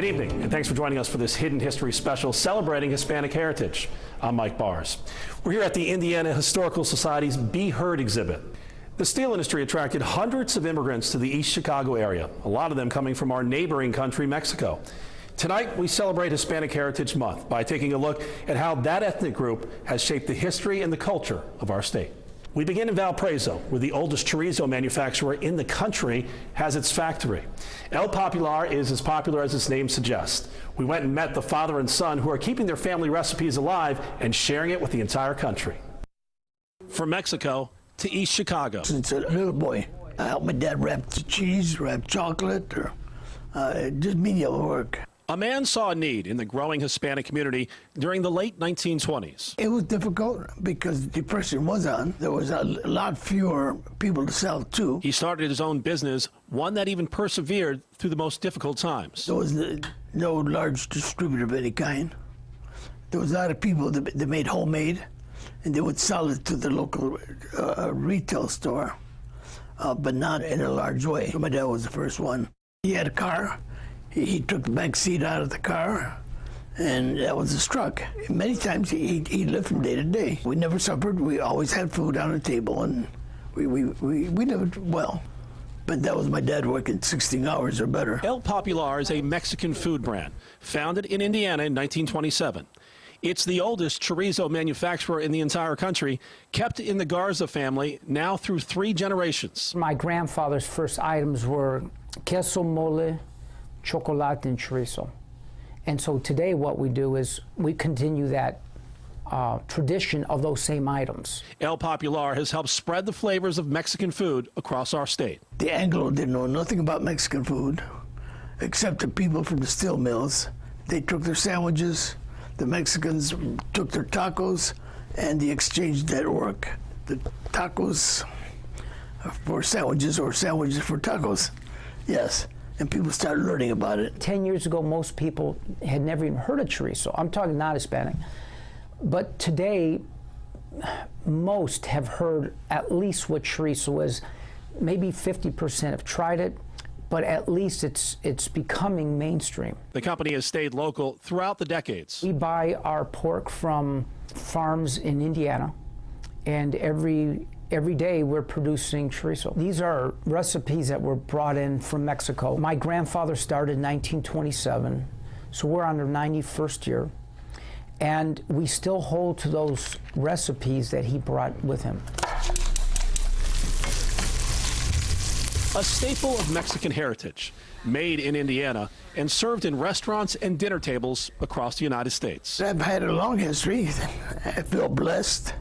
Good evening, and thanks for joining us for this Hidden History special celebrating Hispanic heritage. I'm Mike Bars. We're here at the Indiana Historical Society's Be Heard exhibit. The steel industry attracted hundreds of immigrants to the East Chicago area, a lot of them coming from our neighboring country, Mexico. Tonight, we celebrate Hispanic Heritage Month by taking a look at how that ethnic group has shaped the history and the culture of our state. We begin in Valparaiso, where the oldest chorizo manufacturer in the country has its factory. El Popular is as popular as its name suggests. We went and met the father and son who are keeping their family recipes alive and sharing it with the entire country. From Mexico to East Chicago. Since a little boy, I helped my dad wrap the cheese, wrap chocolate, or just menial work. A man saw a need in the growing Hispanic community during the late 1920s. It was difficult because depression was on. There was a lot fewer people to sell to. He started his own business, one that even persevered through the most difficult times. There was no large distributor of any kind. There was a lot of people that made homemade, and they would sell it to the local retail store, but not in a large way. My dad was the first one. He had a car. He took the back seat out of the car, and that was his truck. Many times he lived from day to day. We never suffered. We always had food on the table, and we lived well. But that was my dad working 16 hours or better. El Popular is a Mexican food brand founded in Indiana in 1927. It's the oldest chorizo manufacturer in the entire country, kept in the Garza family now through 3 generations. My grandfather's first items were queso mole, chocolate, and chorizo. And so today what we do is we continue that tradition of those same items. El Popular has helped spread the flavors of Mexican food across our state. The Anglo didn't know nothing about Mexican food, except the people from the steel mills. They took their sandwiches, the Mexicans took their tacos, and they exchanged that work. The tacos for sandwiches or sandwiches for tacos. Yes. And people started learning about it. 10 years ago, most people had never even heard of chorizo. I'm talking not Hispanic. But today, most have heard at least what chorizo is. Maybe 50% have tried it, but at least it's becoming mainstream. The company has stayed local throughout the decades. We buy our pork from farms in Indiana, and every day we're producing chorizo. These are recipes that were brought in from Mexico. My grandfather started in 1927, so we're on our 91st year, and we still hold to those recipes that he brought with him. A staple of Mexican heritage, made in Indiana and served in restaurants and dinner tables across the United States. I've had a long history. I feel blessed.